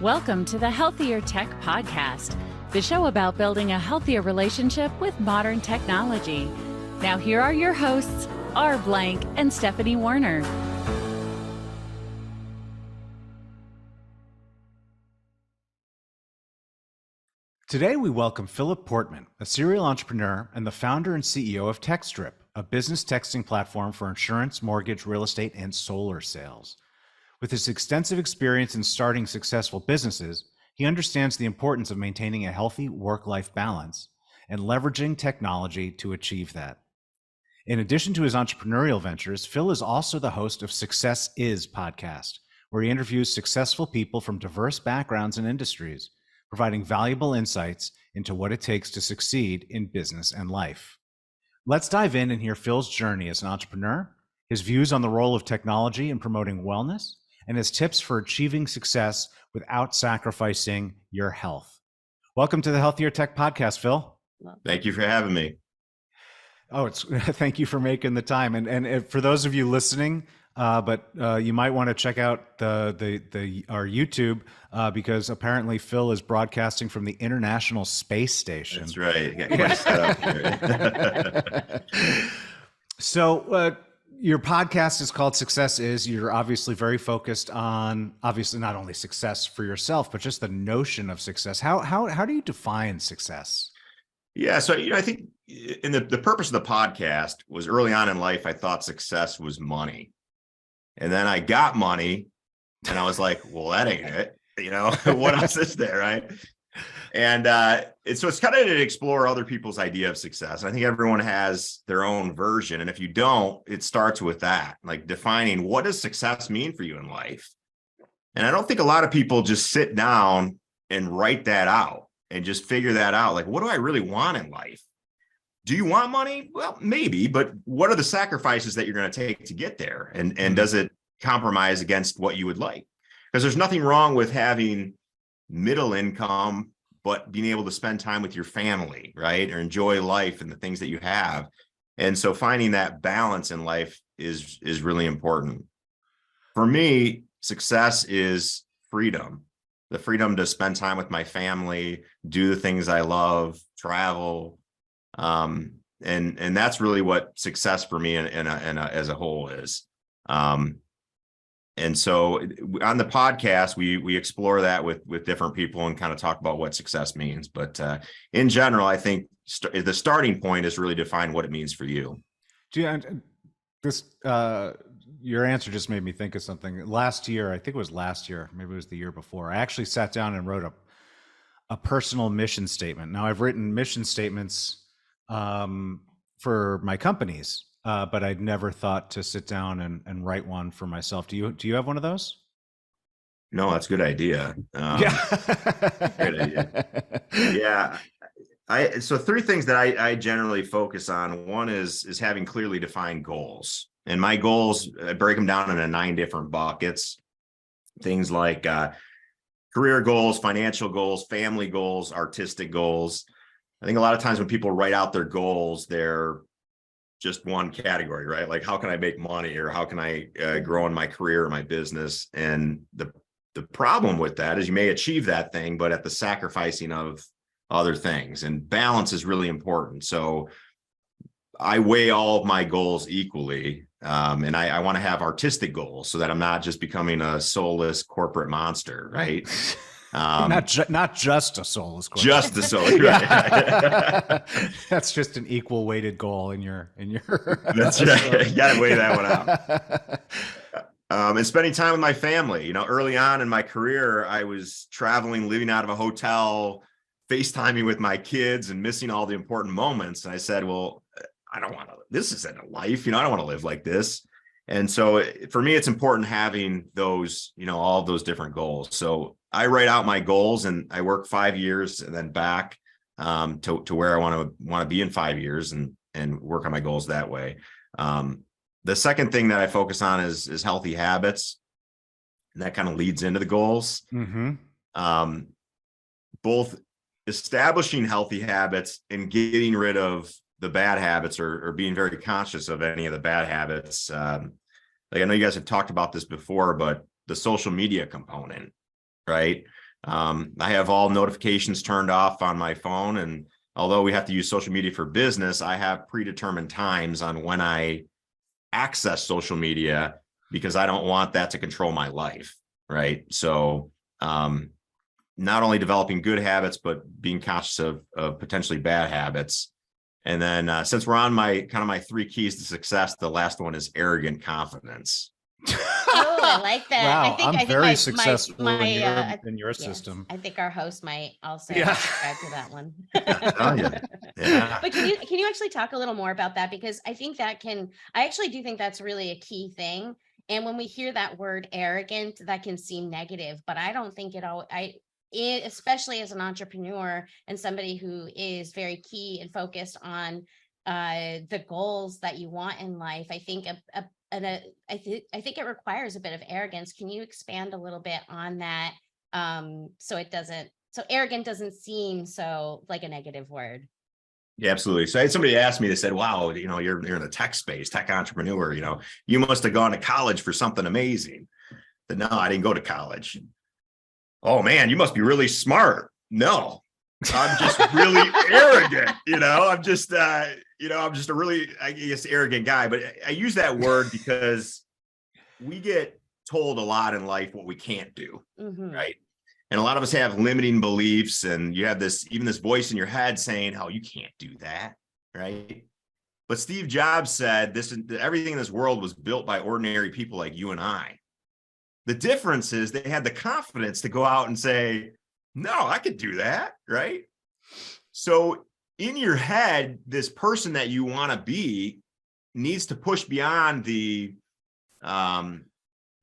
Welcome to the Healthier Tech Podcast, the show about building a healthier relationship with modern technology. Now here are your hosts, R. Blank and Stephanie Warner. Today we welcome Philip Portman, a serial entrepreneur and the founder and CEO of Textdrip, a business texting platform for insurance, mortgage, real estate, and solar sales. With his extensive experience in starting successful businesses, he understands the importance of maintaining a healthy work-life balance and leveraging technology to achieve that. In addition to his entrepreneurial ventures, Phil is also the host of Success Is podcast, where he interviews successful people from diverse backgrounds and industries, providing valuable insights into what it takes to succeed in business and life. Let's dive in and hear Phil's journey as an entrepreneur, his views on the role of technology in promoting wellness, and his tips for achieving success without sacrificing your health. Welcome to the Healthier Tech Podcast, Phil. Thank you for having me. Oh, thank you for making the time. And for those of you listening, you might want to check out our YouTube because apparently Phil is broadcasting from the International Space Station. That's right. Got quite set up here. So your podcast is called Success Is. You're obviously very focused on obviously not only success for yourself, but just the notion of success. How do you define success? Yeah. So, I think in the purpose of the podcast was early on in life, I thought success was money. And then I got money and I was like, well, that ain't it. What else is there, right? And so it's kind of to explore other people's idea of success. I think everyone has their own version. And if you don't, it starts with that, like defining what does success mean for you in life. And I don't think a lot of people just sit down and write that out and just figure that out. Like, what do I really want in life? Do you want money? Well, maybe, but what are the sacrifices that you're going to take to get there? And does it compromise against what you would like? Because there's nothing wrong with having middle income, but being able to spend time with your family, right? Or enjoy life and the things that you have. And so finding that balance in life is really important. For me, success is freedom, the freedom to spend time with my family, do the things I love, travel. And that's really what success for me as a whole is. And so on the podcast, we explore that with different people and kind of talk about what success means. But in general, I think the starting point is really define what it means for you. Your answer just made me think of something. Last year, I think it was last year, maybe it was the year before, I actually sat down and wrote a personal mission statement. Now, I've written mission statements for my companies, but I'd never thought to sit down and write one for myself. Do you have one of those? No, that's a good idea. Good idea. Yeah. So three things that I generally focus on. One is having clearly defined goals. And my goals, I break them down into 9 different buckets. Things like career goals, financial goals, family goals, artistic goals. I think a lot of times when people write out their goals, they're just one category, right? Like, how can I make money, or how can I grow in my career or my business? And the problem with that is you may achieve that thing, but at the sacrificing of other things. And balance is really important. So I weigh all of my goals equally. And I want to have artistic goals so that I'm not just becoming a soulless corporate monster, right? Not just a soulless corporate. Just a soulless, right? That's just an equal weighted goal in your. That's right. You got to weigh that one out. And spending time with my family. Early on in my career, I was traveling, living out of a hotel, FaceTiming with my kids and missing all the important moments. And I said, well, I don't want to, this isn't a life, I don't want to live like this. And so for me, it's important having those, all of those different goals. So I write out my goals and I work 5 years and then back to where I want to be in 5 years and work on my goals that way. The second thing that I focus on is healthy habits. And that kind of leads into the goals. Mm-hmm. Both establishing healthy habits and getting rid of the bad habits, or being very conscious of any of the bad habits. Like, I know you guys have talked about this before, but the social media component, right? I have all notifications turned off on my phone. And although we have to use social media for business, I have predetermined times on when I access social media because I don't want that to control my life. Right. So not only developing good habits, but being conscious of potentially bad habits. And then since we're on my 3 keys to success, the last one is arrogant confidence. Oh, I like that. Wow, I think very successful in your yes, system. I think our host might also Yeah. subscribe to that one. Yeah. But can you actually talk a little more about that? Because I think I actually do think that's really a key thing. And when we hear that word arrogant, that can seem negative, but I don't think especially as an entrepreneur and somebody who is very key and focused on the goals that you want in life, I think I think it requires a bit of arrogance. Can you expand a little bit on that? So arrogant doesn't seem so like a negative word. Yeah, absolutely. So I had somebody ask me, they said, wow, you're in the tech space, tech entrepreneur, you must have gone to college for something amazing. But no, I didn't go to college. Oh man, you must be really smart. No, I'm just really arrogant. I'm just a really, I guess, arrogant guy. But I use that word because we get told a lot in life what we can't do, right? And a lot of us have limiting beliefs, and you have this voice in your head saying, "Oh, you can't do that," right? But Steve Jobs said, everything in this world was built by ordinary people like you and I. The difference is they had the confidence to go out and say, no, I could do that, right? So in your head, this person that you want to be needs to push beyond the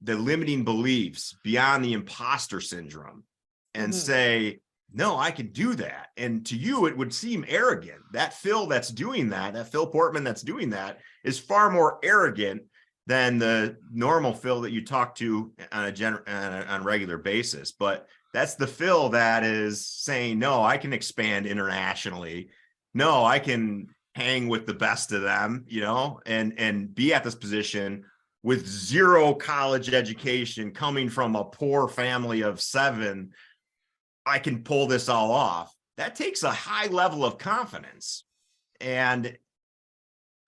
limiting beliefs, beyond the imposter syndrome, and say, no, I can do that. And to you, it would seem arrogant. That Phil that's doing that Phil Portman that's doing that is far more arrogant than the normal Phil that you talk to on a regular basis. But that's the Phil that is saying, no, I can expand internationally. No, I can hang with the best of them, and be at this position with 0 college education, coming from a poor family of 7. I can pull this all off. That takes a high level of confidence. And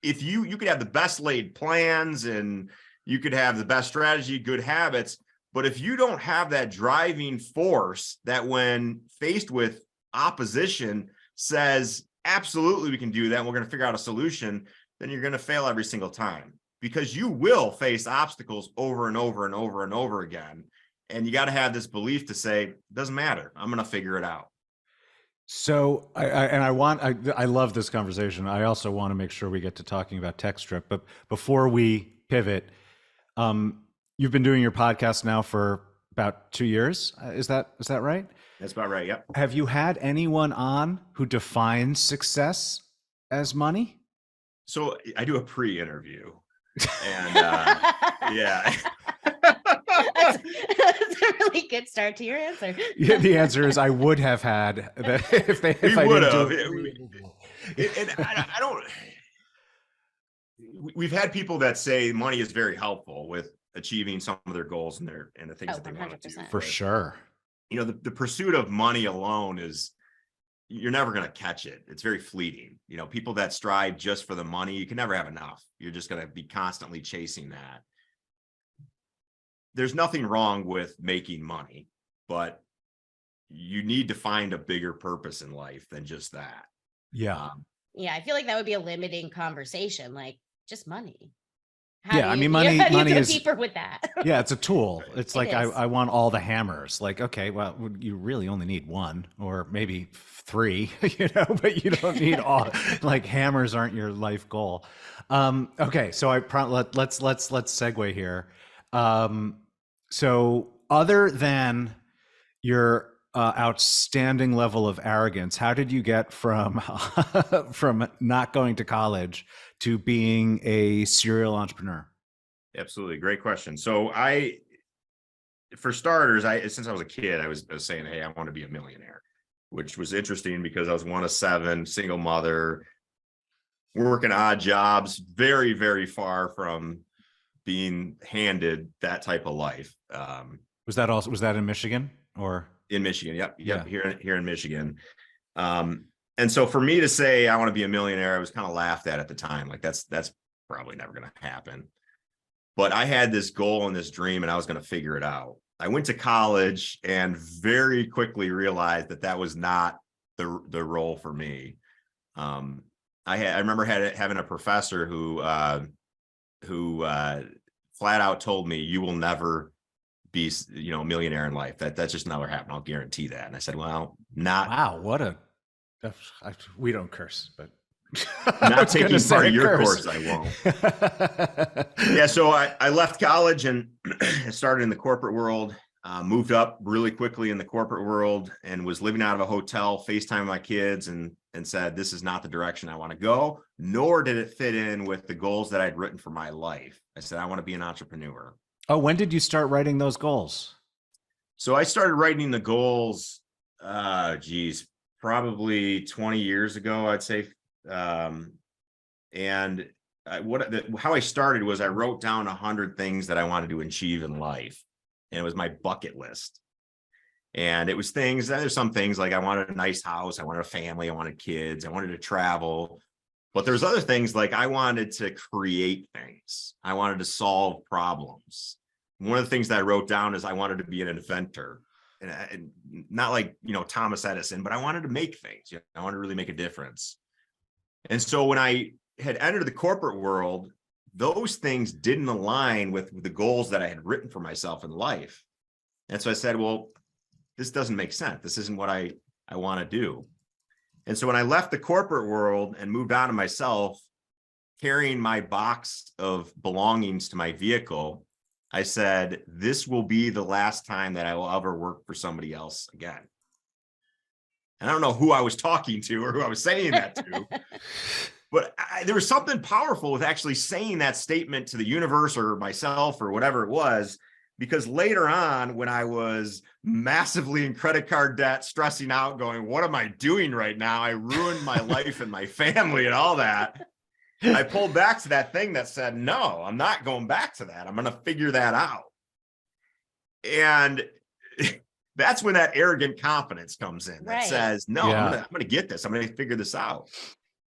if you could have the best laid plans and you could have the best strategy, good habits, but if you don't have that driving force that when faced with opposition says, absolutely, we can do that, and we're going to figure out a solution, then you're going to fail every single time, because you will face obstacles over and over and over and over again. And you got to have this belief to say, it doesn't matter, I'm going to figure it out. So I love this conversation. I also want to make sure we get to talking about Textdrip, but before we pivot, you've been doing your podcast now for about 2 years. Is that right? That's about right. Yep. Have you had anyone on who defines success as money? So I do a pre-interview, and yeah. That's a really good start to your answer. Yeah, the answer is I would have had that if I would didn't have. do it. And I don't. We've had people that say money is very helpful with achieving some of their goals and the things that they want to do. For sure. The pursuit of money alone you're never going to catch it. It's very fleeting. People that strive just for the money, you can never have enough. You're just going to be constantly chasing that. There's nothing wrong with making money, but you need to find a bigger purpose in life than just that. Yeah. Yeah, I feel like that would be a limiting conversation, like just money. Money is deeper with that. Yeah, it's a tool. It's like I want all the hammers. Like, okay, well, you really only need 1 or maybe 3, but you don't need all. Like, hammers aren't your life goal. Okay, so let's segue here. So other than your outstanding level of arrogance, how did you get from not going to college to being a serial entrepreneur? Absolutely. Great question. So for starters, since I was a kid, I was saying, hey, I want to be a millionaire, which was interesting because I was one of 7, single mother, working odd jobs, very, very far from being handed that type of life. Was that in Michigan? or in Michigan. Yep. Yeah. Here in Michigan. And so for me to say I want to be a millionaire, I was kind of laughed at the time. Like that's probably never going to happen. But I had this goal and this dream, and I was going to figure it out. I went to college and very quickly realized that was not the role for me. I remember having a professor who flat out told me, "You will never be, a millionaire in life. That's just never happen. I'll guarantee that." And I said, "Well, not." Wow, we don't curse, but not taking part of your course, I won't. Yeah, so I left college and started in the corporate world. Moved up really quickly in the corporate world and was living out of a hotel, FaceTiming my kids, and said, this is not the direction I want to go, nor did it fit in with the goals that I'd written for my life. I said, I want to be an entrepreneur. Oh, when did you start writing those goals? So I started writing the goals, probably 20 years ago, I'd say. How I started was I wrote down 100 things that I wanted to achieve in life. And it was my bucket list. And it was things, there's some things like I wanted a nice house, I wanted a family, I wanted kids, I wanted to travel. But there's other things like I wanted to create things. I wanted to solve problems. One of the things that I wrote down is I wanted to be an inventor. And not like, Thomas Edison, but I wanted to make things. I wanted to really make a difference. And so when I had entered the corporate world, those things didn't align with the goals that I had written for myself in life. And so I said, well, this doesn't make sense. This isn't what I want to do. And so when I left the corporate world and moved on to myself, carrying my box of belongings to my vehicle, I said, this will be the last time that I will ever work for somebody else again. And I don't know who I was talking to or who I was saying that to. But there was something powerful with actually saying that statement to the universe or myself or whatever it was, because later on, when I was massively in credit card debt, stressing out, going, what am I doing right now? I ruined my life and my family and all that. I pulled back to that thing that said, no, I'm not going back to that. I'm going to figure that out. And that's when that arrogant confidence comes in that says, no, I'm going to get this. I'm going to figure this out.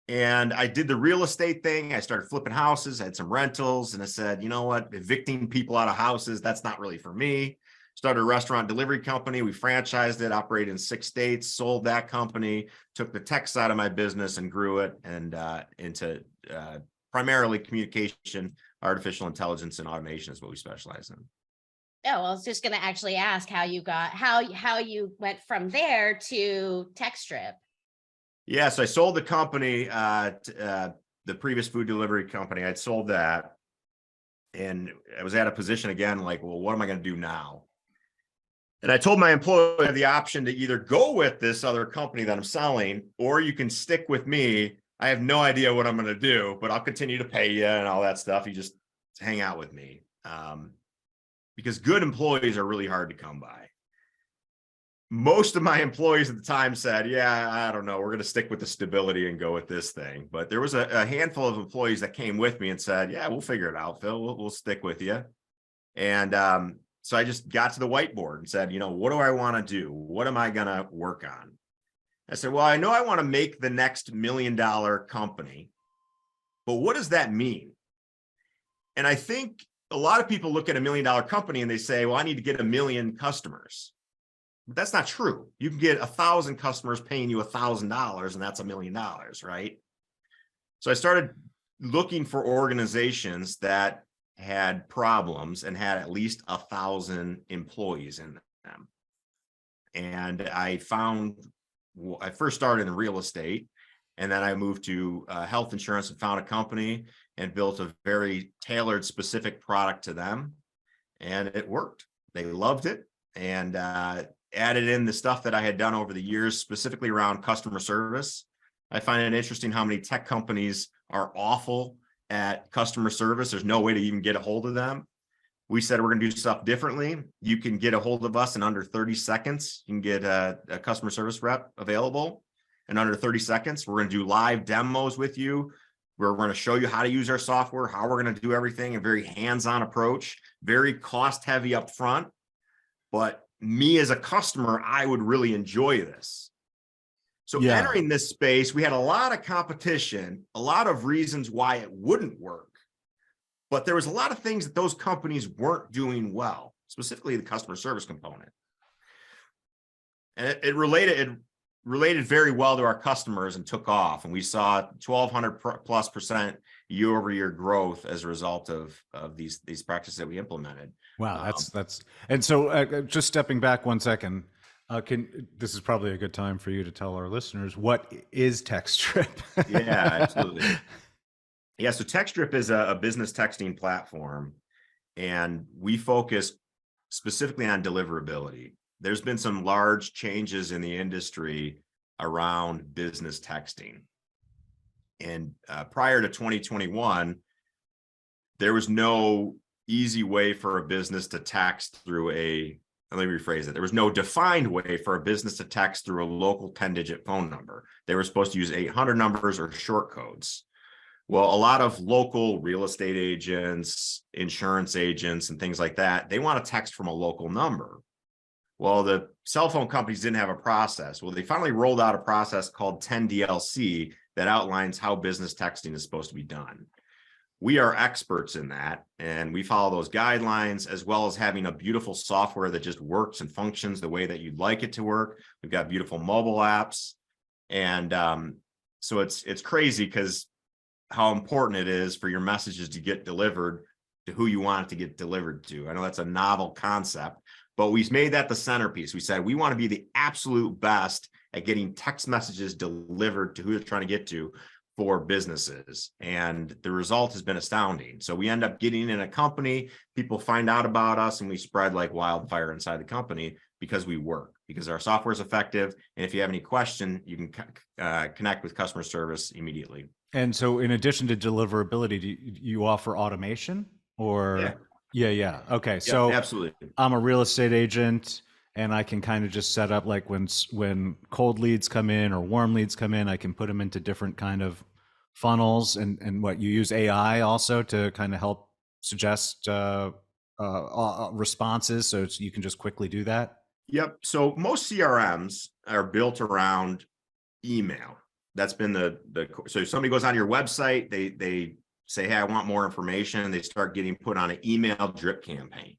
And I did the real estate thing. I started flipping houses. I had some rentals, and I said, you know what? Evicting people out of houses, that's not really for me. Started a restaurant delivery company. We franchised it, operated in 6 states, sold that company, took the tech side of my business and grew it and into primarily communication, artificial intelligence, and automation is what we specialize in. Yeah, well, I was just going to actually ask how you went from there to Textdrip. Yeah, so I sold the company, the previous food delivery company. I'd sold that, and I was at a position again, like, well, what am I going to do now? And I told my employee I had the option to either go with this other company that I'm selling, or you can stick with me. I have no idea what I'm going to do, but I'll continue to pay you and all that stuff. You just hang out with me, because good employees are really hard to come by. Most of my employees at the time said, yeah, I don't know, we're going to stick with the stability and go with this thing. But there was a handful of employees that came with me and said, yeah, we'll figure it out, Phil. We'll stick with you. And so I just got to the whiteboard and said, what do I want to do? What am I going to work on? I said, well, I know I want to make the next $1 million company, but what does that mean? And I think a lot of people look at $1 million company and they say, well, I need to get 1 million customers. But that's not true. You can get 1,000 customers paying you $1,000, and that's $1 million, right? So I started looking for organizations that had problems and had at least 1,000 employees in them. And I first started in real estate, and then I moved to health insurance and found a company and built a very tailored, specific product to them. And it worked. They loved it. And added in the stuff that I had done over the years, specifically around customer service. I find it interesting how many tech companies are awful at customer service. There's no way to even get a hold of them. We said we're going to do stuff differently. You can get a hold of us in under 30 seconds. You can get a customer service rep available in under 30 seconds. We're going to do live demos with you. We're going to show you how to use our software, how we're going to do everything, a very hands-on approach, very cost heavy up front. But me as a customer, I would really enjoy this. So entering this space, we had a lot of competition, a lot of reasons why it wouldn't work. But there was a lot of things that those companies weren't doing well, specifically the customer service component. And it related very well to our customers and took off. And we saw 1,200+ % year-over-year growth as a result of these practices that we implemented. Wow, that's and so just stepping back 1 second, this is probably a good time for you to tell our listeners, what is Textdrip? Yeah, absolutely. Yeah, so Textdrip is a business texting platform, and we focus specifically on deliverability. There's been some large changes in the industry around business texting. And prior to 2021, there was no easy way for a business to text through let me rephrase it. There was no defined way for a business to text through a local 10-digit phone number. They were supposed to use 800 numbers or short codes. Well, a lot of local real estate agents, insurance agents, and things like that, they want to text from a local number. Well, the cell phone companies didn't have a process. Well, they finally rolled out a process called 10DLC that outlines how business texting is supposed to be done. We are experts in that, and we follow those guidelines, as well as having a beautiful software that just works and functions the way that you'd like it to work. We've got beautiful mobile apps. And so it's crazy because how important it is for your messages to get delivered to who you want it to get delivered to. I know that's a novel concept, but we made that the centerpiece. We said we want to be the absolute best at getting text messages delivered to who they're trying to get to for businesses. And the result has been astounding. So we end up getting in a company, people find out about us, and we spread like wildfire inside the company because we work, because our software is effective. And if you have any question, you can connect with customer service immediately. And so in addition to deliverability, do you offer automation or? Yeah. Okay. So absolutely. I'm a real estate agent, and I can kind of just set up like when cold leads come in or warm leads come in, I can put them into different kind of funnels, and what you use AI also to kind of help suggest responses, so you can just quickly do that. Yep. So most CRMs are built around email. That's been so if somebody goes on your website, they say, hey, I want more information. They start getting put on an email drip campaign.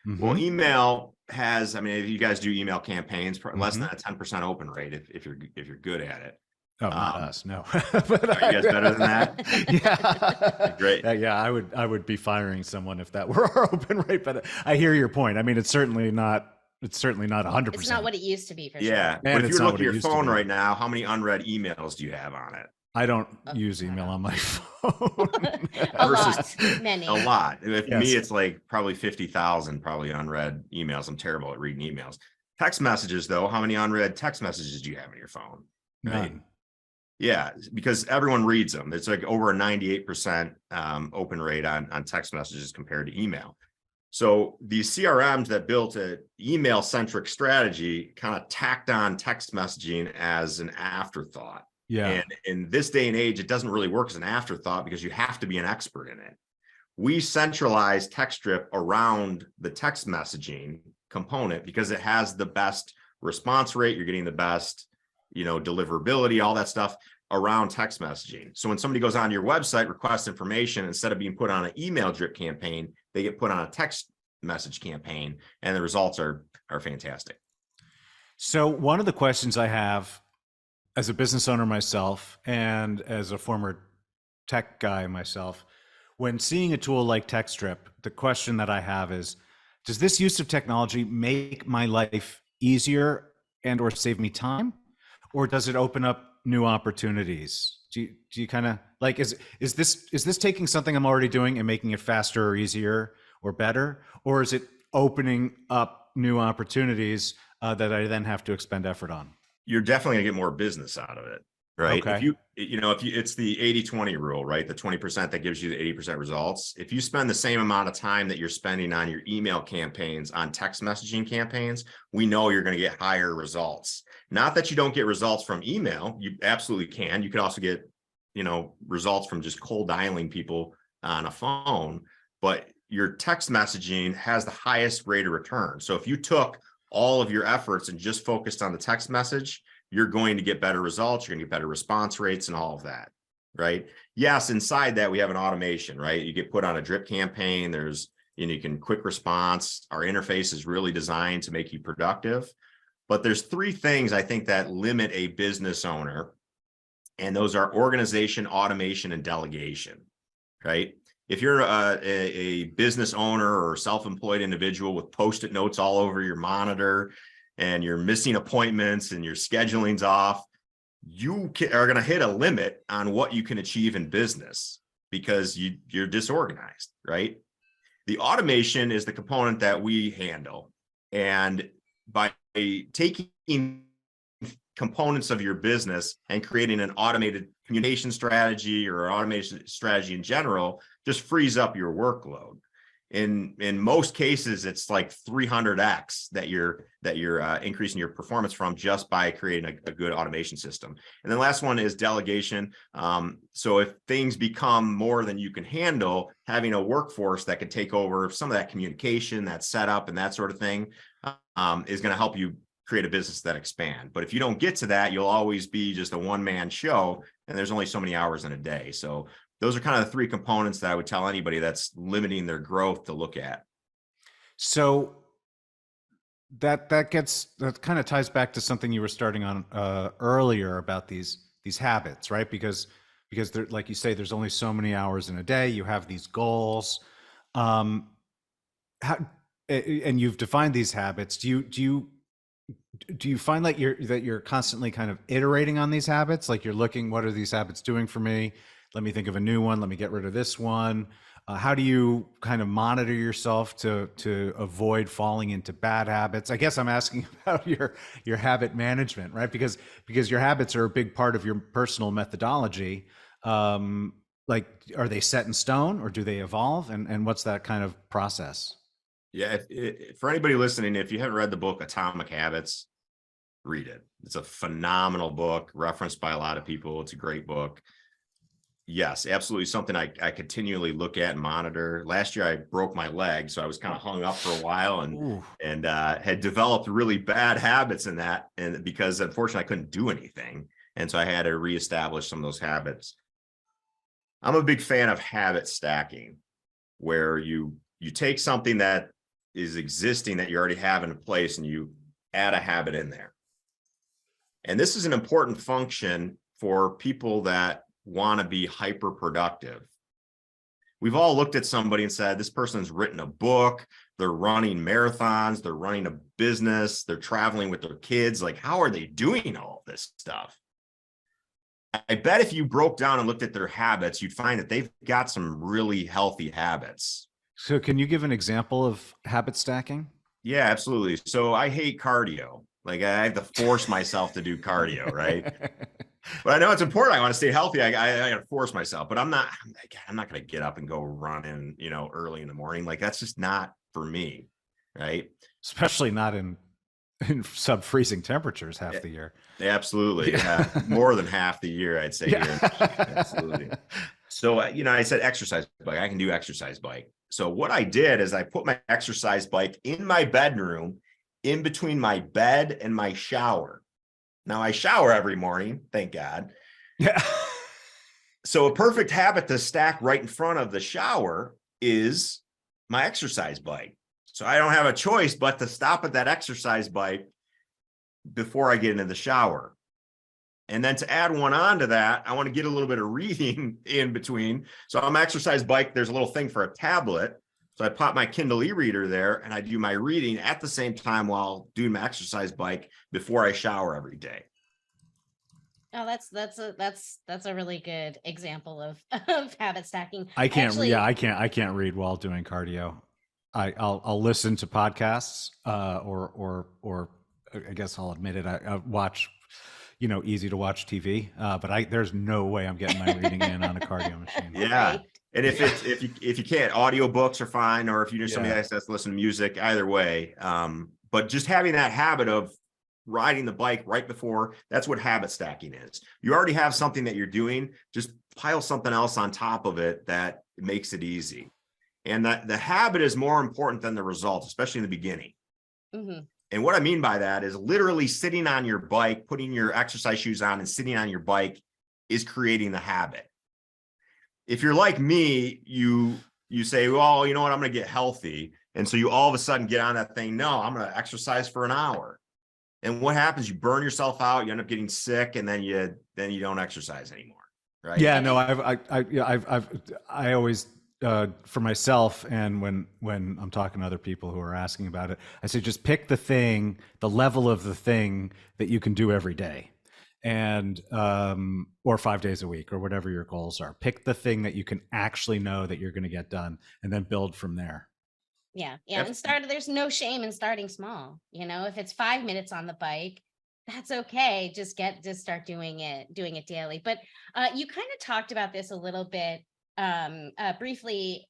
Mm-hmm. Well, email has, if you guys do email campaigns, less than a 10% open rate if you're good at it. Oh, not us, no. Are you guys better than that? Yeah, great. Yeah, I would be firing someone if that were our open rate. But I hear your point. It's certainly not. It's certainly not 100%. It's not what it used to be, for sure. Yeah, but if you look at your phone right now, how many unread emails do you have on it? I don't use email on my phone. A lot. Many. A lot. With me, it's like probably 50,000 probably unread emails. I'm terrible at reading emails. Text messages, though, how many unread text messages do you have on your phone? None. Yeah, because everyone reads them. It's like over a 98% open rate on text messages compared to email. So these CRMs that built an email-centric strategy kind of tacked on text messaging as an afterthought. Yeah. And in this day and age, it doesn't really work as an afterthought because you have to be an expert in it. We centralize Textdrip around the text messaging component because it has the best response rate. You're getting the best, deliverability, all that stuff around text messaging. So when somebody goes on your website, requests information, instead of being put on an email drip campaign, they get put on a text message campaign, and the results are fantastic. So one of the questions I have as a business owner myself and as a former tech guy myself, when seeing a tool like Textdrip, the question that I have is, does this use of technology make my life easier and or save me time? Or does it open up new opportunities? Do you kind of like, is this taking something I'm already doing and making it faster or easier or better? Or is it opening up new opportunities that I then have to expend effort on? You're definitely gonna get more business out of it, right? Okay. If you it's the 80-20 rule, right? The 20% that gives you the 80% results. If you spend the same amount of time that you're spending on your email campaigns on text messaging campaigns, we know you're going to get higher results. Not that you don't get results from email, you absolutely can. You could also get, results from just cold dialing people on a phone, but your text messaging has the highest rate of return. So if you took all of your efforts and just focused on the text message, you're going to get better results. You're going to get better response rates and all of that, right? Yes, inside that we have an automation, right? You get put on a drip campaign. There's, you can quick response. Our interface is really designed to make you productive. But there's three things I think that limit a business owner, and those are organization, automation, and delegation, right? If you're a business owner or self-employed individual with Post-it notes all over your monitor and you're missing appointments and your scheduling's off, you are going to hit a limit on what you can achieve in business because you're disorganized, right? The automation is the component that we handle. And by taking components of your business and creating an automated communication strategy or automation strategy in general, just frees up your workload. In most cases, it's like 300x that you're increasing your performance from just by creating a good automation system. And then the last one is delegation. So if things become more than you can handle, having a workforce that can take over some of that communication, that setup, and that sort of thing is going to help you create a business that expand. But if you don't get to that, you'll always be just a one-man show, and there's only so many hours in a day. So those are kind of the three components that I would tell anybody that's limiting their growth to look at. So that kind of ties back to something you were starting on earlier about these habits, right? Because there, like you say, there's only so many hours in a day. You have these goals, and you've defined these habits. Do you find that you're constantly kind of iterating on these habits? Like you're looking, what are these habits doing for me? Let me think of a new one. Let me get rid of this one. How do you kind of monitor yourself to avoid falling into bad habits? I guess I'm asking about your habit management, right? Because your habits are a big part of your personal methodology. Like, are they set in stone or do they evolve? And what's that kind of process? Yeah, for anybody listening, if you haven't read the book Atomic Habits, read it. It's a phenomenal book, referenced by a lot of people. It's a great book. Yes, absolutely something I continually look at and monitor. Last year I broke my leg, so I was kind of hung up for a while and had developed really bad habits in that, and because unfortunately I couldn't do anything, and so I had to reestablish some of those habits. I'm a big fan of habit stacking, where you take something that is existing that you already have in place and you add a habit in there. And this is an important function for people that want to be hyper productive. We've all looked at somebody and said, this person's written a book, they're running marathons, they're running a business, they're traveling with their kids. Like, how are they doing all this stuff? I bet if you broke down and looked at their habits, you'd find that they've got some really healthy habits. So can you give an example of habit stacking? Yeah, absolutely. So I hate cardio. Like, I have to force myself to do cardio, right? But I know it's important. I want to stay healthy. I got to force myself, but I'm not going to get up and go running, early in the morning. Like, that's just not for me. Right. Especially not in sub-freezing temperatures half the year. Absolutely. Yeah. More than half the year, I'd say. Yeah. Here. Absolutely. So, I said exercise bike. I can do exercise bike. So what I did is I put my exercise bike in my bedroom, in between my bed and my shower. Now I shower every morning, thank God. Yeah. So a perfect habit to stack right in front of the shower is my exercise bike. So I don't have a choice but to stop at that exercise bike before I get into the shower. And then to add one on to that, I want to get a little bit of reading in between. So on my exercise bike, there's a little thing for a tablet. So I pop my Kindle e-reader there and I do my reading at the same time while doing my exercise bike before I shower every day. Oh, that's a really good example of habit stacking. I can't read while doing cardio. I'll listen to podcasts, or I guess I'll admit it. I watch, easy to watch TV, but there's no way I'm getting my reading in on a cardio machine. Yeah. And if you can't, audiobooks are fine, or if you know somebody that has to listen to music, either way. But just having that habit of riding the bike right before, that's what habit stacking is. You already have something that you're doing, just pile something else on top of it that makes it easy. And that the habit is more important than the results, especially in the beginning. Mm-hmm. And what I mean by that is literally sitting on your bike, putting your exercise shoes on and sitting on your bike is creating the habit. If you're like me, you say, well, you know what, I'm going to get healthy. And so you all of a sudden get on that thing. No, I'm going to exercise for an hour. And what happens? You burn yourself out, you end up getting sick, and then you don't exercise anymore. Right. Yeah, no, I always, for myself, and when I'm talking to other people who are asking about it, I say just pick the thing, the level of the thing that you can do every day, and or 5 days a week, or whatever your goals are. Pick the thing that you can actually know that you're going to get done, and then build from there. Yeah. And there's no shame in starting small. If it's 5 minutes on the bike, that's okay. Just start doing it daily. But you kind of talked about this a little bit briefly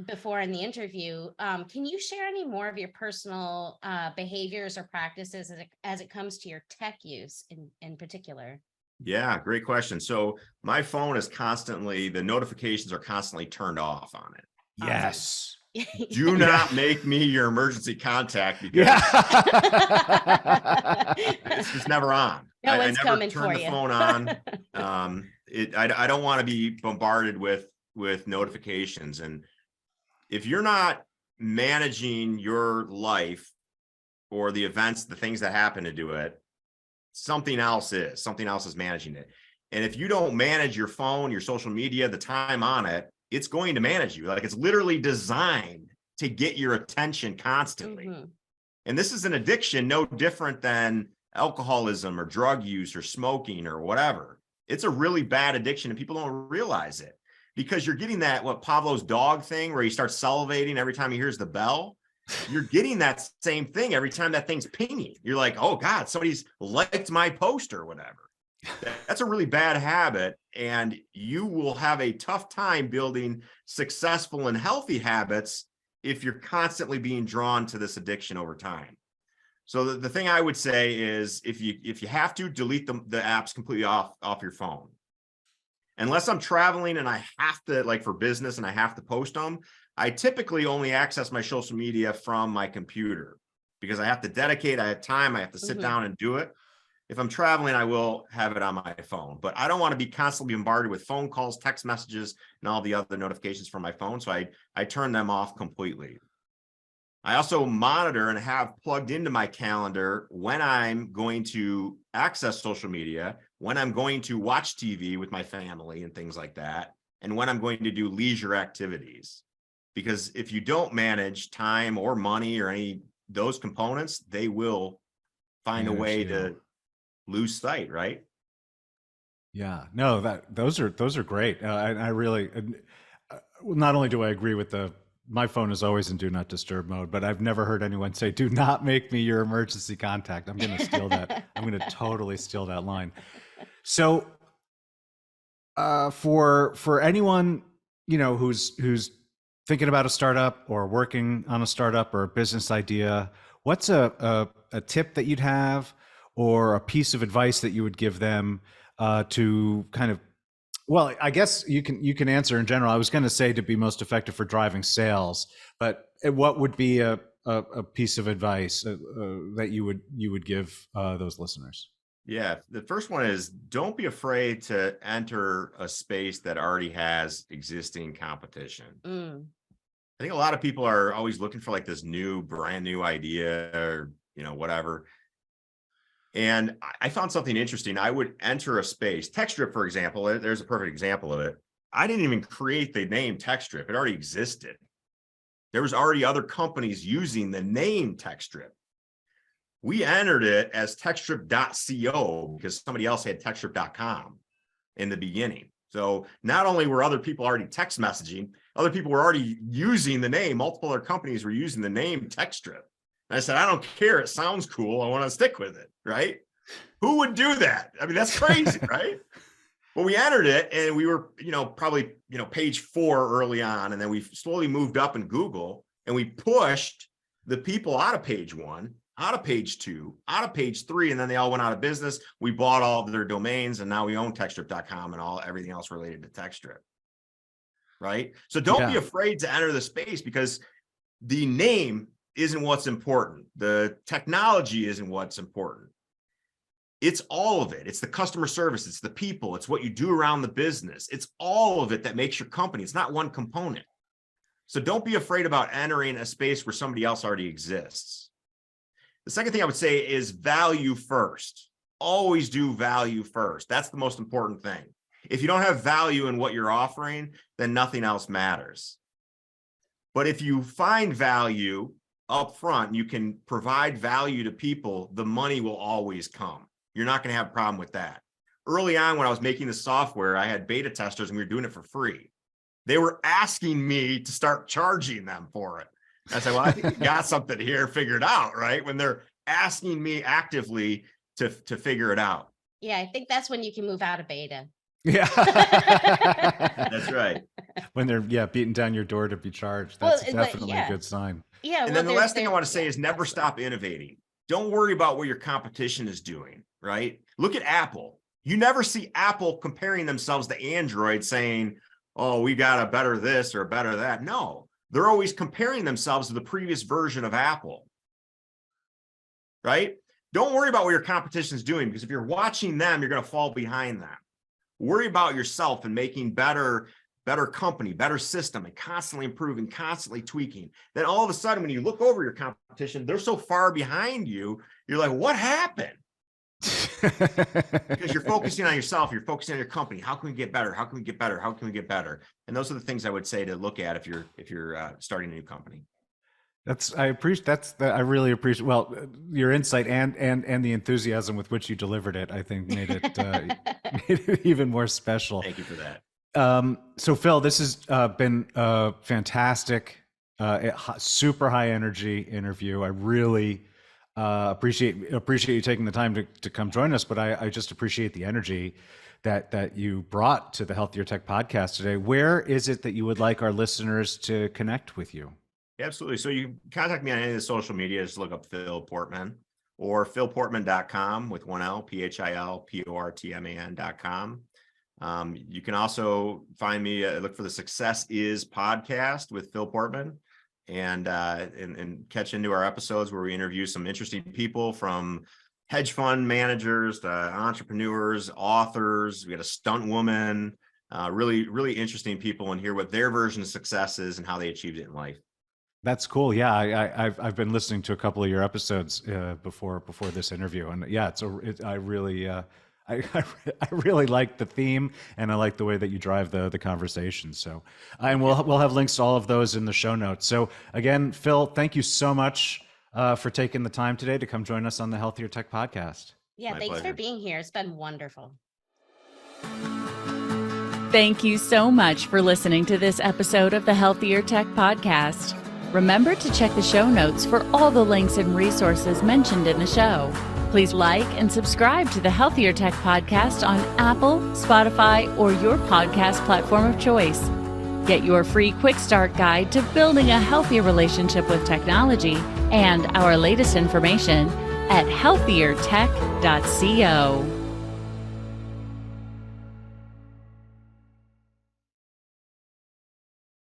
before in the interview. Can you share any more of your personal behaviors or practices as it comes to your tech use in particular? Yeah, great question. So my phone is constantly, the notifications are constantly turned off on it. Yes. Do not make me your emergency contact, because it's just never on. No one's I never coming turn for the you. phone on. I don't want to be bombarded with notifications. And if you're not managing your life or the events, the things that happen to do it, something else is managing it. And if you don't manage your phone, your social media, the time on it, it's going to manage you. Like, it's literally designed to get your attention constantly. Mm-hmm. And this is an addiction no different than alcoholism or drug use or smoking or whatever. It's a really bad addiction, and people don't realize it, because you're getting that, what Pavlov's dog thing, where he starts salivating every time he hears the bell. You're getting that same thing every time that thing's pinging. You're like, oh God, somebody's liked my post or whatever. That's a really bad habit, and you will have a tough time building successful and healthy habits if you're constantly being drawn to this addiction over time. So the thing I would say is, if you have to, delete the apps completely off your phone. Unless I'm traveling and I have to, like for business, and I have to post them, I typically only access my social media from my computer, because I have to dedicate, I have time, I have to sit down and do it. If I'm traveling, I will have it on my phone, but I don't want to be constantly bombarded with phone calls, text messages, and all the other notifications from my phone. So I turn them off completely. I also monitor and have plugged into my calendar when I'm going to access social media, when I'm going to watch TV with my family and things like that, and when I'm going to do leisure activities. Because if you don't manage time or money or any those components, they will find a way to lose sight, right? Yeah, no, those are great. I really, not only do I agree with my phone is always in do not disturb mode, but I've never heard anyone say, do not make me your emergency contact. I'm going to steal that. I'm going to totally steal that line. So for anyone, who's thinking about a startup or working on a startup or a business idea, what's a tip that you'd have, or a piece of advice that you would give them to kind of, well, I guess you can answer in general. I was going to say to be most effective for driving sales, but what would be a piece of advice that you would give those listeners? Yeah, the first one is, don't be afraid to enter a space that already has existing competition. I think a lot of people are always looking for like this brand new idea, or whatever. And I found something interesting. I would enter a space, Textdrip, for example. There's a perfect example of it. I didn't even create the name Textdrip. It already existed. There was already other companies using the name Textdrip. We entered it as textdrip.co because somebody else had textdrip.com in the beginning. So not only were other people already text messaging, other people were already using the name. Multiple other companies were using the name Textdrip. And I said, I don't care. It sounds cool. I want to stick with it, right? Who would do that? I mean, that's crazy, right? Well, we entered it, and we were, probably, page 4 early on. And then we slowly moved up in Google, and we pushed the people out of page 1, out of page 2, out of page 3, and then they all went out of business. We bought all of their domains, and now we own textdrip.com and everything else related to Textdrip, right? So don't be afraid to enter the space, because the name isn't what's important. The technology isn't what's important. It's all of it. It's the customer service. It's the people. It's what you do around the business. It's all of it that makes your company. It's not one component. So don't be afraid about entering a space where somebody else already exists. The second thing I would say is value first. Always do value first. That's the most important thing. If you don't have value in what you're offering, then nothing else matters. But if you find value up front, you can provide value to people, the money will always come. You're not going to have a problem with that. Early on, when I was making the software, I had beta testers and we were doing it for free. They were asking me to start charging them for it. I said, well, I think you got something here figured out, right? When they're asking me actively to figure it out. Yeah, I think that's when you can move out of beta. Yeah. That's right. When they're beating down your door to be charged. That's definitely a good sign. Yeah. And then the last thing I want to say is never stop innovating. Don't worry about what your competition is doing, right? Look at Apple. You never see Apple comparing themselves to Android saying, oh, we got a better this or a better that. No, they're always comparing themselves to the previous version of Apple, right? Don't worry about what your competition is doing, because if you're watching them, you're going to fall behind them. Worry about yourself and making better company, better system, and constantly improving, constantly tweaking. Then all of a sudden, when you look over your competition, they're so far behind you, you're like, what happened? Because you're focusing on yourself, you're focusing on your company. How can we get better? How can we get better? How can we get better? And those are the things I would say to look at if you're starting a new company. I really appreciate, well, your insight and the enthusiasm with which you delivered it, I think made it even more special. Thank you for that. So Phil, this has been a fantastic, super high energy interview. I really appreciate you taking the time to come join us, but I just appreciate the energy that you brought to the Healthier Tech podcast today. Where is it that you would like our listeners to connect with you? Absolutely. So you can contact me on any of the social media. Just look up Phil Portman or philportman.com with one L, PHILPORTMAN.com. You can also find me, look for the Success Is podcast with Phil Portman, and catch into our episodes where we interview some interesting people, from hedge fund managers to entrepreneurs, authors. We had a stunt woman, really, really interesting people, and hear what their version of success is and how they achieved it in life. That's cool. Yeah, I've been listening to a couple of your episodes before this interview, and yeah, I really like the theme, and I like the way that you drive the conversation. So, and we'll have links to all of those in the show notes. So again, Phil, thank you so much for taking the time today to come join us on the Healthier Tech podcast. Yeah, My thanks pleasure. for being here. It's been wonderful. Thank you so much for listening to this episode of the Healthier Tech podcast. Remember to check the show notes for all the links and resources mentioned in the show. Please like and subscribe to the Healthier Tech podcast on Apple, Spotify, or your podcast platform of choice. Get your free quick start guide to building a healthier relationship with technology and our latest information at healthiertech.co.